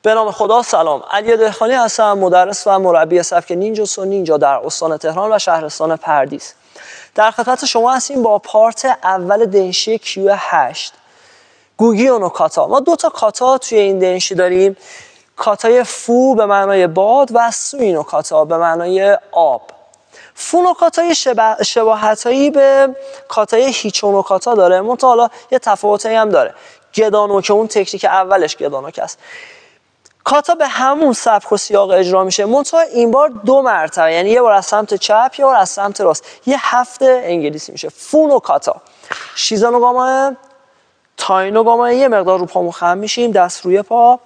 به نام خدا سلام. علی دهقانی هستم، مدرس و مربی سبک نینجاتسو نینجا در استان تهران و شهرستان پردیس. در خدمت شما هستیم با پارت اول دنشی Q8 گوگیو نو کاتا. ما دو تا کاتا توی این دنشی داریم، کاتای فو به معنای باد و سوی نو کاتا به معنای آب. فو نو کاتا شباهتایی به کاتای هیچو نو کاتا داره، منتها حالا یه تفاوتی هم داره. گدانو که اون تکنیک اولش گدانوک است. کاتا به همون سبک و سیاق اجرا میشه، منتها این بار دو مرتبه، یعنی یه بار از سمت چپ یه بار از سمت راست. یه هفته انگلیسی میشه. فو نو کاتا، شیزا نو گاماه، تای نو گاماه، یه مقدار رو پامون خم میشیم، دست روی پا،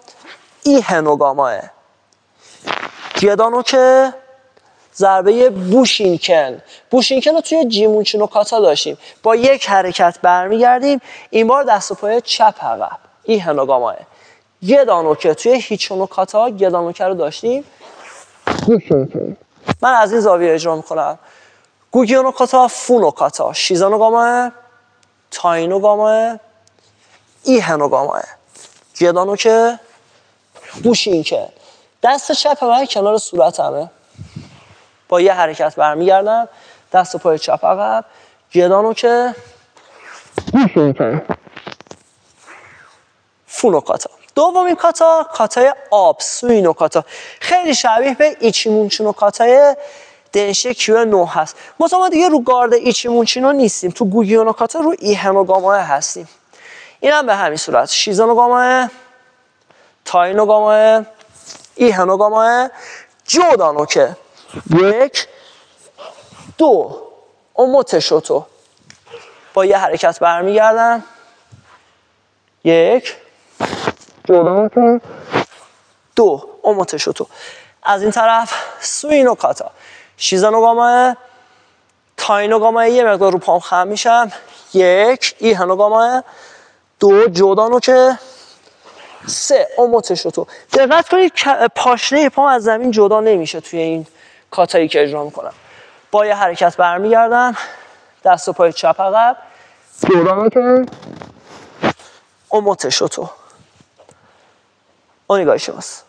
ایه نو گاماه، گدانو که ضربه بوشینکن. بوشینکن رو توی جیمونچی نو کاتا داشتیم، با یک حرکت برمیگردیم، این بار دست و پای چپ عقب، ایه نو گاماه. گدانوکه توی هیچو نو کاتا گدانوکه رو داشتیم، من از این زاویه اجرا میکنم. گوگیو نو کاتا، فو نو کاتا، شیزا نو گاماه، تای نو گاماه، ایه نو گاماه، گدانوکه، بوشینکن. دست چپ من کنار صورتمه، با یه حرکت برمیگردم، دست و پای چپ عقب، گدانوکه، بوشینکن، فو نو کاتا. دومین کاتا، کاتای آب، سوی نو کاتا، خیلی شبیه به ایچیمونچی نو کاتای دنشی Q9 هست. ما دیگه رو گارد ایچیمونچی نو نیستیم، تو گوگیو نو کاتا رو ایه نو گاماه هستیم. این هم به همین صورت، شیزا نو گاماه، تای نو گاماه، ایه نو گاماه، جودانوکه، یک دو اوموته شوتو، با یه حرکت برمیگردم، یک جودانوکه، دو اوموته شوتو. از این طرف سوی نو کاتا، شیزا نو گاماه، تای نو گاماه، یه مقدار رو پام خم میشم، یک ایه نو گاماه، دو جودانوکه، سه اوموته شوتو. دقت کنید پاشنه پام از زمین جدا نمیشه توی این کاتایی که اجرا میکنم. با یه حرکت برمیگردم، دست و پای چپ عقب، جودانوکه، اوموته شوتو. اونیگای شماست.